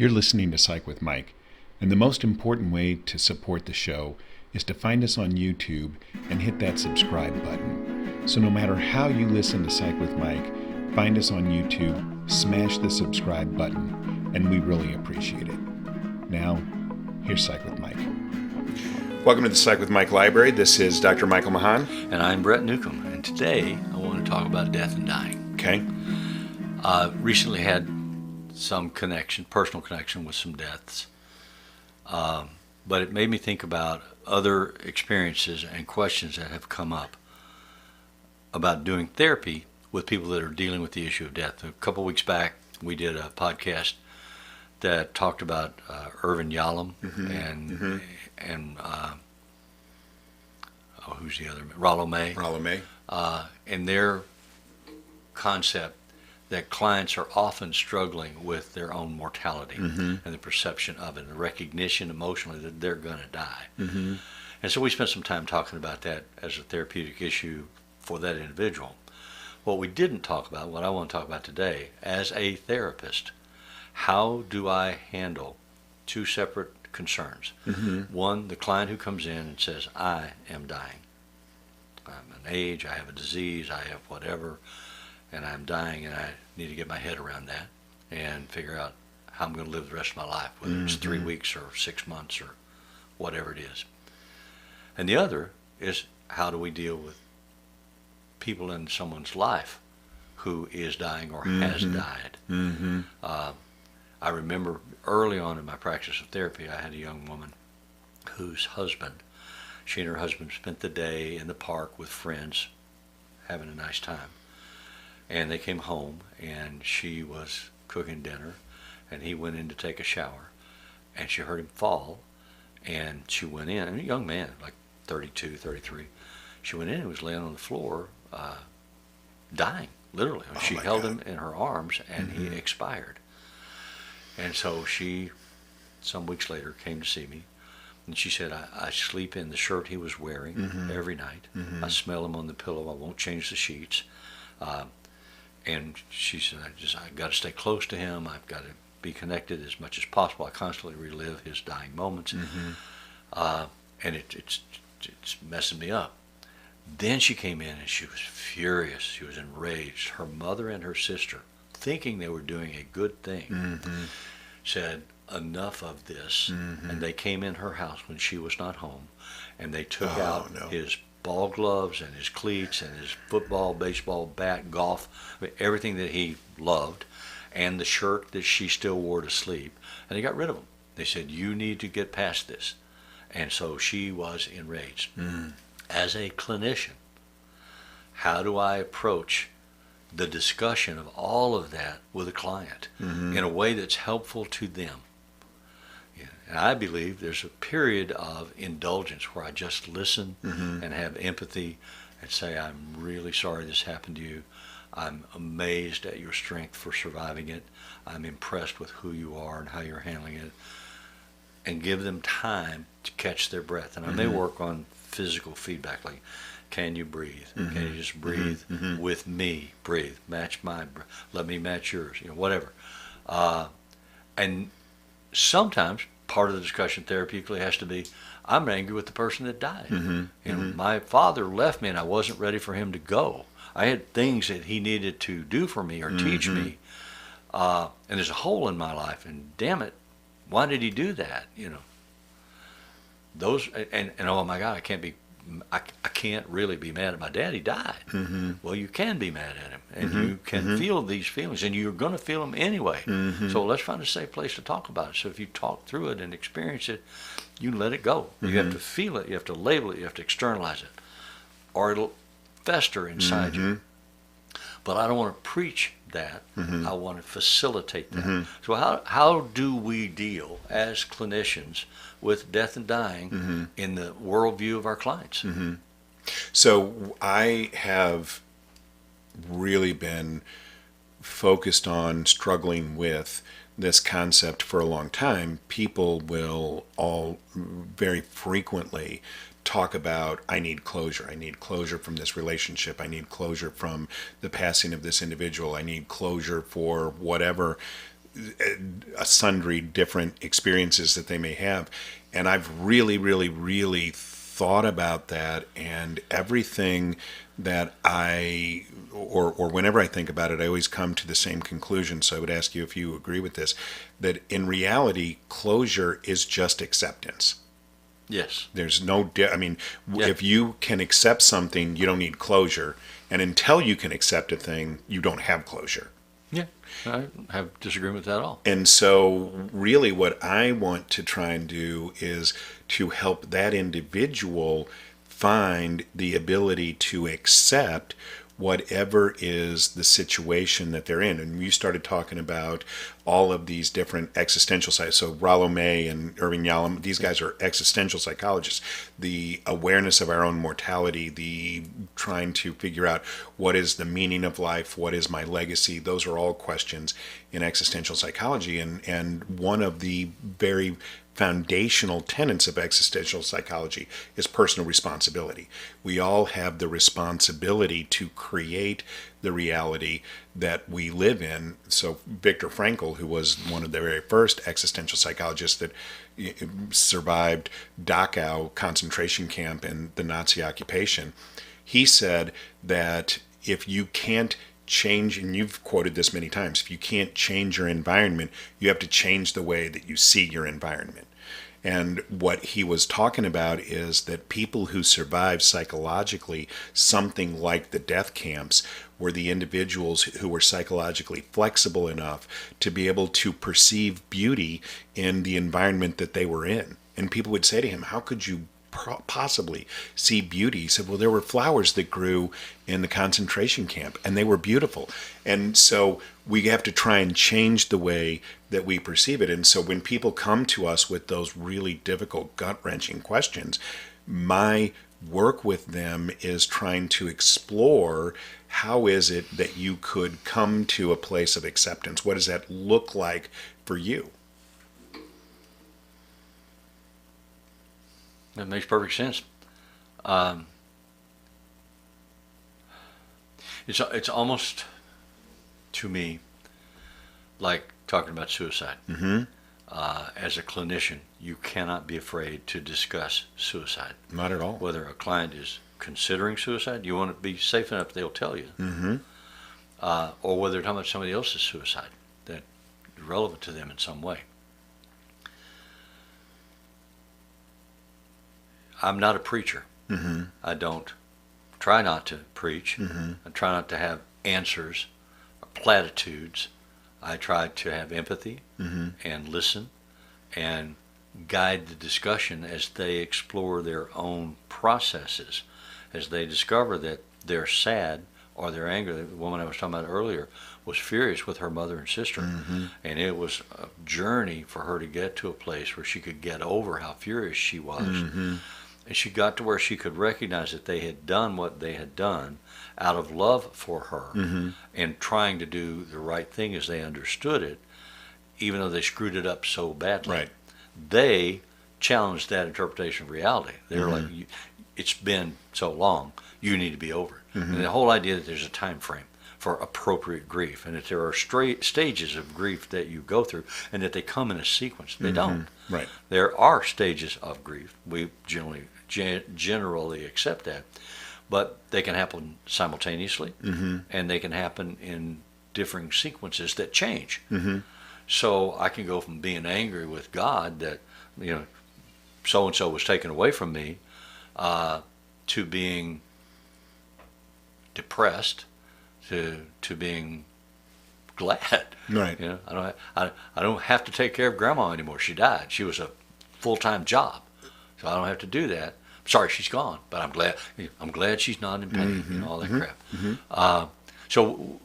You're listening to Psych with Mike, and the most important way to support the show is to find us on YouTube and hit that subscribe button. So no matter how you listen to Psych with Mike, find us on YouTube, smash the subscribe button, and we really appreciate it. Now, here's Psych with Mike. Welcome to the Psych with Mike Library. This is Dr. Michael Mahan. And I'm Brett Newcomb, and today I want to talk about death and dying. Okay. Recently had some personal connection with some deaths, but it made me think about other experiences and questions that have come up about doing therapy with people that are dealing with the issue of death. A couple weeks back, we did a podcast that talked about Irvin Yalom and who's the other? Rollo May. And their concept that clients are often struggling with their own mortality and the perception of it, and the recognition emotionally that they're going to die. And so we spent some time talking about that as a therapeutic issue for that individual. What we didn't talk about, what I want to talk about today, as a therapist, how do I handle two separate concerns? One, the client who comes in and says, I am dying. I'm an age, I have a disease, I have whatever, and I'm dying, and I need to get my head around that and figure out how I'm going to live the rest of my life, whether it's 3 weeks or 6 months or whatever it is. And the other is, how do we deal with people in someone's life who is dying or has died? I remember early on in my practice of therapy, I had a young woman whose husband, she and her husband spent the day in the park with friends having a nice time. And they came home, and she was cooking dinner, and he went in to take a shower, and she heard him fall, and she went in, and a young man, like 32, 33, she went in and was laying on the floor, dying, literally. She held him in her arms, and he expired. And so she, some weeks later, came to see me, and she said, I sleep in the shirt he was wearing every night. I smell him on the pillow. I won't change the sheets. And she said, I've got to stay close to him. I've got to be connected as much as possible. I constantly relive his dying moments. And it's messing me up. Then she came in and she was furious. She was enraged. Her mother and her sister, thinking they were doing a good thing, said, enough of this. And they came in her house when she was not home, and they took out his ball gloves and his cleats and his football, baseball, bat, golf, everything that he loved, and the shirt that she still wore to sleep, and they got rid of them. They said, you need to get past this. And so she was enraged. As a clinician, how do I approach the discussion of all of that with a client in a way that's helpful to them? And I believe there's a period of indulgence where I just listen and have empathy and say, I'm really sorry this happened to you. I'm amazed at your strength for surviving it. I'm impressed with who you are and how you're handling it. And give them time to catch their breath. And I may work on physical feedback, like, can you breathe? Can you just breathe with me? Breathe. Match my breath. Let me match yours. Whatever. And sometimes part of the discussion therapeutically has to be, I'm angry with the person that died. My father left me, and I wasn't ready for him to go. I had things that he needed to do for me or teach me, and there's a hole in my life, and damn it, why did he do that? Those, and oh my God, I can't really be mad at my dad. He died. Well, you can be mad at him, and you can feel these feelings, and you're going to feel them anyway. So let's find a safe place to talk about it. So if you talk through it and experience it, you let it go. You have to feel it. You have to label it. You have to externalize it, or it'll fester inside you. But I don't want to preach that. I want to facilitate that. So how do we deal as clinicians with death and dying in the worldview of our clients? So I have really been focused on struggling with this concept for a long time. People will all very frequently talk about, I need closure from this relationship, I need closure from the passing of this individual, I need closure for whatever sundry different experiences that they may have. And I've really, really, really thought about that, and everything that or whenever I think about it, I always come to the same conclusion. So I would ask you if you agree with this, that in reality, closure is just acceptance. Yes. There's no, Yeah. if you can accept something, you don't need closure. And until you can accept a thing, you don't have closure. Yeah. I have disagreement with that at all. And so really what I want to try and do is to help that individual find the ability to accept whatever is the situation that they're in. And you started talking about all of these different existential sides. So Rollo May and Irving Yalom, these guys are existential psychologists. The awareness of our own mortality, the trying to figure out what is the meaning of life, what is my legacy, those are all questions in existential psychology. And one of the very foundational tenets of existential psychology is personal responsibility. We all have the responsibility to create the reality that we live in. So Viktor Frankl, who was one of the very first existential psychologists that survived Dachau concentration camp and the Nazi occupation, he said that if you can't change, and you've quoted this many times, if you can't change your environment, you have to change the way that you see your environment. And what he was talking about is that people who survived psychologically something like the death camps were the individuals who were psychologically flexible enough to be able to perceive beauty in the environment that they were in. And people would say to him, how could you possibly see beauty? He said, well, there were flowers that grew in the concentration camp and they were beautiful. And so we have to try and change the way that we perceive it. And so when people come to us with those really difficult, gut-wrenching questions, my work with them is trying to explore how is it that you could come to a place of acceptance? What does that look like for you? That makes perfect sense. It's almost, to me, like talking about suicide. Mm-hmm. As a clinician, you cannot be afraid to discuss suicide. Not at all. Whether a client is considering suicide, you want to be safe enough they'll tell you. Mm-hmm. Or whether they're talking about somebody else's suicide that is relevant to them in some way. I'm not a preacher. Mm-hmm. I don't try not to preach. Mm-hmm. I try not to have answers or platitudes. I try to have empathy Mm-hmm. and listen and guide the discussion as they explore their own processes, as they discover that they're sad or they're angry. The woman I was talking about earlier was furious with her mother and sister, Mm-hmm. and it was a journey for her to get to a place where she could get over how furious she was. Mm-hmm. And she got to where she could recognize that they had done what they had done out of love for her Mm-hmm. and trying to do the right thing as they understood it, even though they screwed it up so badly. Right. They challenged that interpretation of reality. They were Mm-hmm. like, it's been so long, you need to be over it. Mm-hmm. And the whole idea that there's a time frame for appropriate grief, and that there are stages of grief that you go through, and that they come in a sequence. They don't. Right. There are stages of grief. We generally accept that, but they can happen simultaneously, Mm-hmm. and they can happen in differing sequences that change. Mm-hmm. So I can go from being angry with God that, so and so was taken away from me, to being depressed, to being glad. Right. I don't have to take care of Grandma anymore. She died. She was a full-time job, so I don't have to do that. Sorry, she's gone, but I'm glad. I'm glad she's not in pain. Mm-hmm. All that Mm-hmm. crap. Mm-hmm. So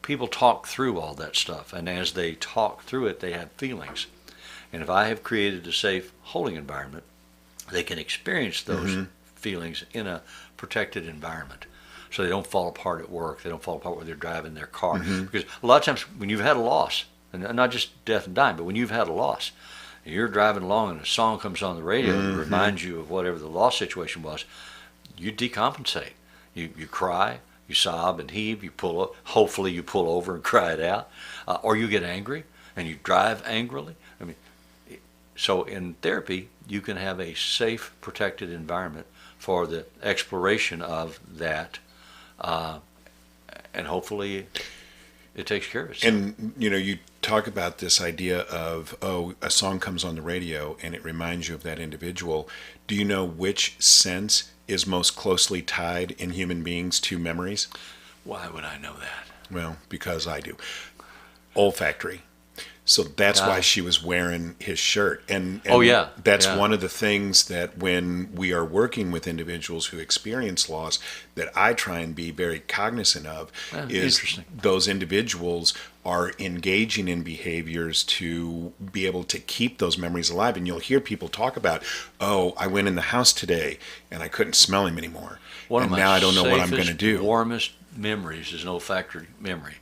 people talk through all that stuff, and as they talk through it, they have feelings. And if I have created a safe holding environment, they can experience those Mm-hmm. feelings in a protected environment. So they don't fall apart at work. They don't fall apart when they're driving their car. Mm-hmm. Because a lot of times when you've had a loss, and not just death and dying, but when you've had a loss, and you're driving along and a song comes on the radio Mm-hmm. and reminds you of whatever the loss situation was, you decompensate. You cry, You sob and heave. You pull up. Hopefully, you pull over and cry it out, or you get angry and you drive angrily. I mean, so in therapy, you can have a safe, protected environment for the exploration of that, and hopefully, it takes care of itself. And you talk about this idea of, a song comes on the radio and it reminds you of that individual. Do you know which sense is most closely tied in human beings to memories? Why would I know that? Well, because I do. Olfactory. So that's why she was wearing his shirt. And that's one of the things that when we are working with individuals who experience loss that I try and be very cognizant of is those individuals are engaging in behaviors to be able to keep those memories alive. And you'll hear people talk about, I went in the house today and I couldn't smell him anymore. And now I don't know what I'm going to do. Warmest memories is an olfactory memory.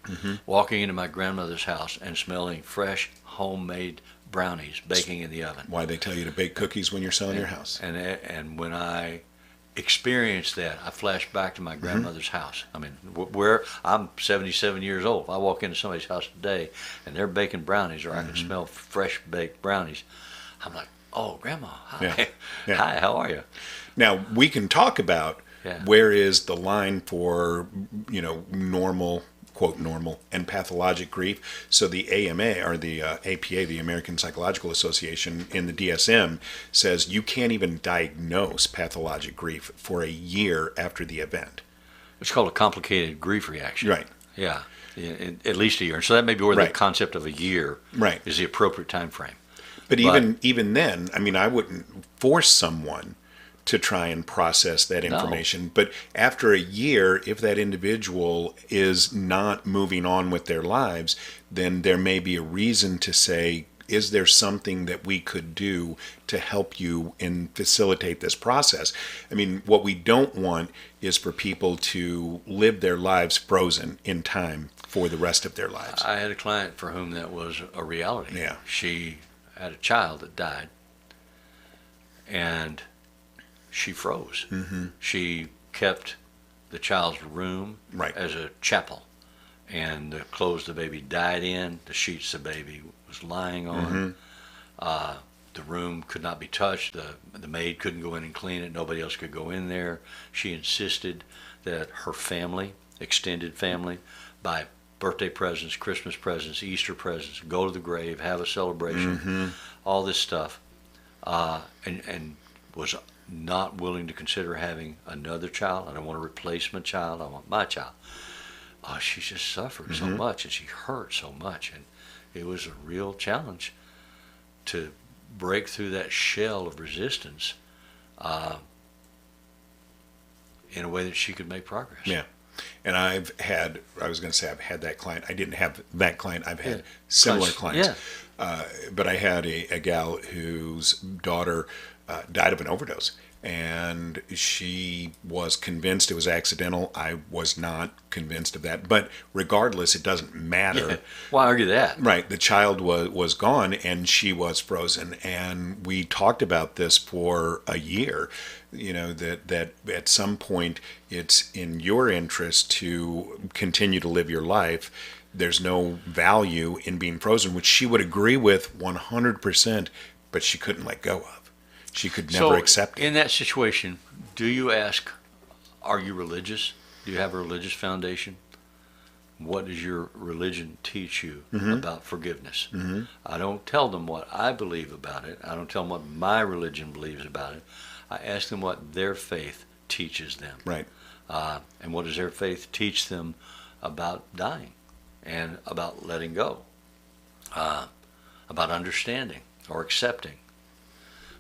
Walking into my grandmother's house and smelling fresh homemade brownies baking in the oven. Why they tell you to bake cookies when you're selling your house. And when I experienced that, I flashed back to my grandmother's house. I mean, where I'm 77 years old. If I walk into somebody's house today and they're baking brownies, or I can smell fresh baked brownies, I'm like, oh, Grandma, hi. Hi, how are you? Now, we can talk about where is the line for, normal, quote, normal, and pathologic grief. So the AMA, or the APA, the American Psychological Association, in the DSM, says you can't even diagnose pathologic grief for a year after the event. It's called a complicated grief reaction. Right. Yeah, at least a year. So that may be where the concept of a year is the appropriate time frame. But even then, I mean, I wouldn't force someone to try and process that information. No. But after a year, if that individual is not moving on with their lives, then there may be a reason to say, is there something that we could do to help you and facilitate this process? I mean, what we don't want is for people to live their lives frozen in time for the rest of their lives. I had a client for whom that was a reality. Yeah. She had a child that died, and she froze. She kept the child's room as a chapel, and the clothes the baby died in, the sheets the baby was lying on, the room could not be touched. The maid couldn't go in and clean it. Nobody else could go in there. She insisted that her family, extended family, buy birthday presents, Christmas presents, Easter presents, go to the grave, have a celebration, all this stuff, and was not willing to consider having another child. I don't want a replacement child. I want my child. She just suffered so much, and she hurt so much, and it was a real challenge to break through that shell of resistance in a way that she could make progress. Yeah. And I've had that client. I didn't have that client. I've had similar clients. Yeah. But I had a gal whose daughter died of an overdose. And she was convinced it was accidental. I was not convinced of that. But regardless, it doesn't matter. Yeah. Why argue that? Right. The child was gone and she was frozen. And we talked about this for a year, that at some point it's in your interest to continue to live your life. There's no value in being frozen, which she would agree with 100%, but she couldn't let go of. She could never accept it. In that situation, do you ask, are you religious? Do you have a religious foundation? What does your religion teach you about forgiveness? I don't tell them what I believe about it. I don't tell them what my religion believes about it. I ask them what their faith teaches them. Right. And what does their faith teach them about dying and about letting go, about understanding or accepting?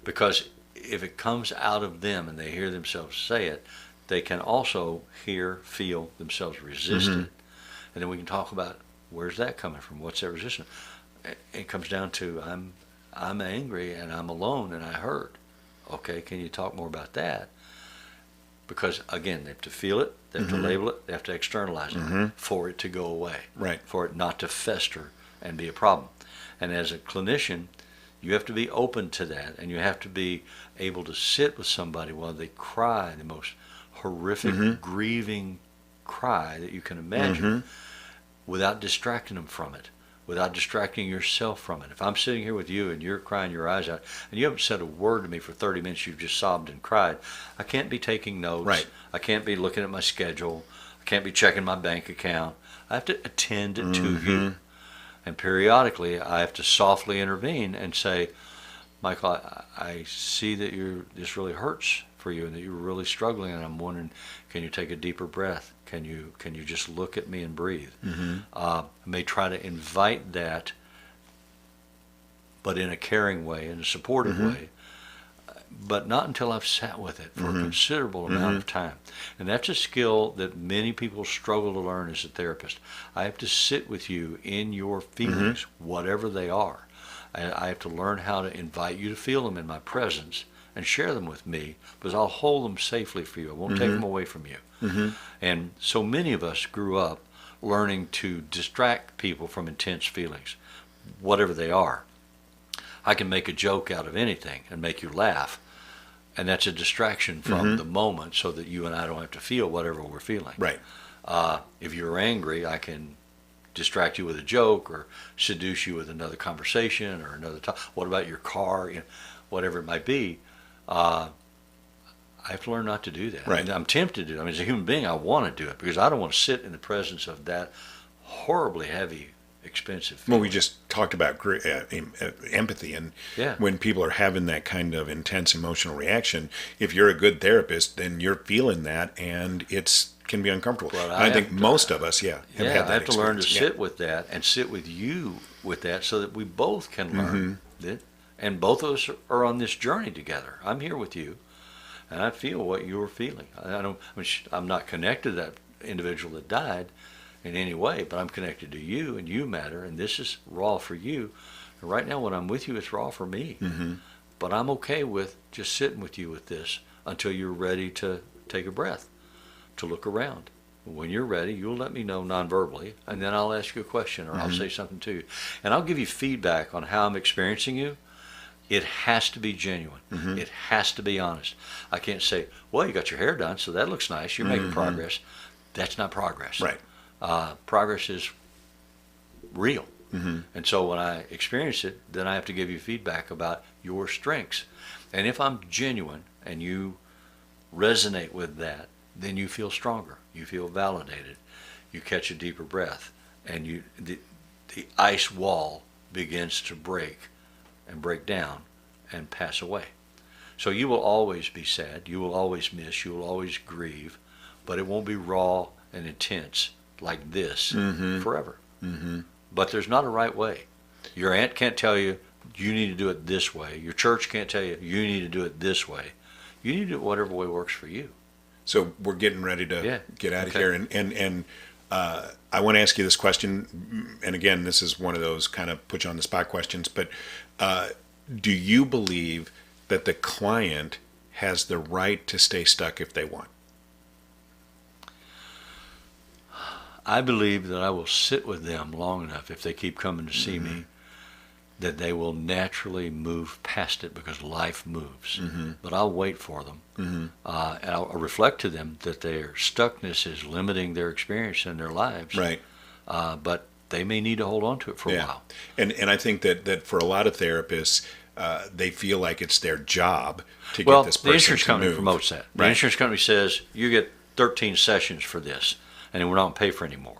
Because if it comes out of them and they hear themselves say it, they can also feel themselves resist it. And then we can talk about, where's that coming from? What's that resistance? It comes down to, I'm angry and I'm alone and I hurt. Okay, can you talk more about that? Because again, they have to feel it, they have to label it, they have to externalize it for it to go away. Right. For it not to fester and be a problem. And as a clinician, you have to be open to that, and you have to be able to sit with somebody while they cry the most horrific, grieving cry that you can imagine without distracting them from it, without distracting yourself from it. If I'm sitting here with you and you're crying your eyes out and you haven't said a word to me for 30 minutes, you've just sobbed and cried, I can't be taking notes. Right. I can't be looking at my schedule. I can't be checking my bank account. I have to attend to you. And periodically, I have to softly intervene and say, Michael, I see that this really hurts for you and that you're really struggling, and I'm wondering, can you take a deeper breath? Can you just look at me and breathe? I may try to invite that, but in a caring way, in a supportive way, but not until I've sat with it for a considerable amount of time. And that's a skill that many people struggle to learn as a therapist. I have to sit with you in your feelings, whatever they are. I have to learn how to invite you to feel them in my presence and share them with me, because I'll hold them safely for you. I won't take them away from you. And so many of us grew up learning to distract people from intense feelings, whatever they are. I can make a joke out of anything and make you laugh, and that's a distraction from the moment so that you and I don't have to feel whatever we're feeling. Right. If you're angry, I can distract you with a joke or seduce you with another conversation or another topic. What about your car? Whatever it might be. I have to learn not to do that. Right. I'm tempted to do it. I mean, as a human being, I want to do it because I don't want to sit in the presence of that horribly heavy, expensive feeling. Well, we just talked about empathy, and when people are having that kind of intense emotional reaction, if you're a good therapist, then you're feeling that, and it can be uncomfortable. Well, I think most of us, have had that I have to learn to experience. sit with that and sit with you with that so that we both can learn it. And both of us are on this journey together. I'm here with you, and I feel what you're feeling. I'm not connected to that individual that died in any way, but I'm connected to you, and you matter, and this is raw for you. And right now, when I'm with you, it's raw for me. But I'm okay with just sitting with you with this until you're ready to take a breath, to look around. When you're ready, you'll let me know non-verbally, and then I'll ask you a question or I'll say something to you. And I'll give you feedback on how I'm experiencing you. It has to be genuine. It has to be honest. I can't say, well, you got your hair done, so that looks nice. You're making progress. That's not progress. Right. Progress is real. And so when I experience it, then I have to give you feedback about your strengths. And if I'm genuine and you resonate with that, then you feel stronger. You feel validated. You catch a deeper breath. And the ice wall begins to break and break down and pass away. So you will always be sad. You will always miss. You will always grieve. But it won't be raw and intense like this forever. But there's not a right way. Your aunt can't tell you, you need to do it this way. Your church can't tell you, you need to do it this way. You need to do it whatever way works for you. So we're getting ready to get out of here. And I want to ask you this question. And again, this is one of those kind of put you on the spot questions. But do you believe that the client has the right to stay stuck if they want? I believe that I will sit with them long enough, if they keep coming to see me, that they will naturally move past it because life moves. But I'll wait for them. And I'll reflect to them that their stuckness is limiting their experience in their lives. Right. But they may need to hold on to it for a while. And I think that for a lot of therapists, they feel like it's their job to get this person to move. The insurance company promotes that. The Right. insurance company says, you get 13 sessions for this, and we're not pay for any more.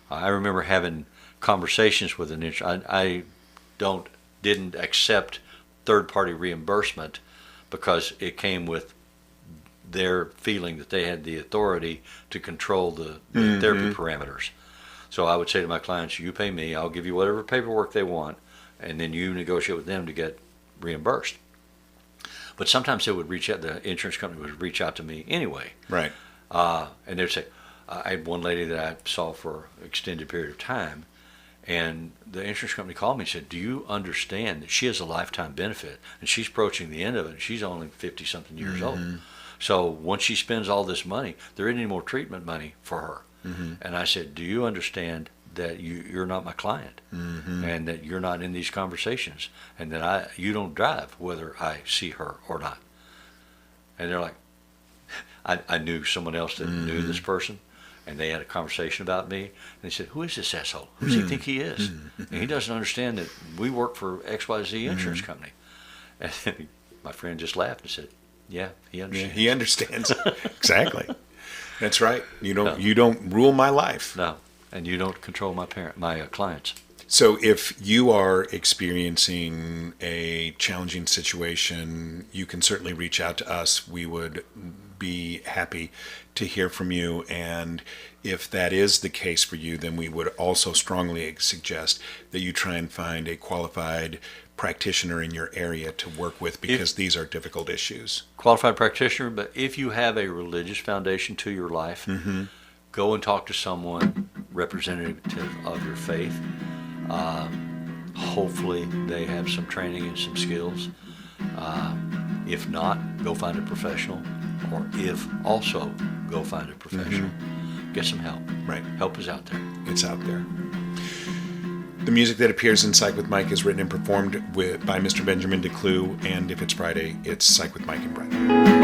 I remember having conversations with an insurance. I didn't accept third-party reimbursement because it came with their feeling that they had the authority to control the therapy parameters. So I would say to my clients, you pay me, I'll give you whatever paperwork they want, and then you negotiate with them to get reimbursed. But sometimes they would reach out, the insurance company would reach out to me anyway. Right. And they'd say, I had one lady that I saw for an extended period of time, and the insurance company called me and said, do you understand that she has a lifetime benefit, and she's approaching the end of it, and she's only 50-something years old. So once she spends all this money, there isn't any more treatment money for her. And I said, do you understand that you're not my client, and that you're not in these conversations, and that you don't drive whether I see her or not? And they're like, I knew someone else that knew this person, And they had a conversation about me, and they said, "Who is this asshole? Who does he think he is? And he doesn't understand that we work for XYZ insurance company." And my friend just laughed and said, "Yeah, he understands." Yeah, he understands. Exactly. That's right. You don't rule my life. No, and you don't control my clients. So if you are experiencing a challenging situation, you can certainly reach out to us. We would be happy to hear from you. And if that is the case for you, then we would also strongly suggest that you try and find a qualified practitioner in your area to work with, because these are difficult issues. Qualified practitioner, but if you have a religious foundation to your life, go and talk to someone representative of your faith. Hopefully they have some training and some skills. If not, go find a professional, or go find a professional. Get some help. Right. Help is out there. It's out there. The music that appears in Psych with Mike is written and performed by Mr. Benjamin DeClue, and if it's Friday, it's Psych with Mike and Brett.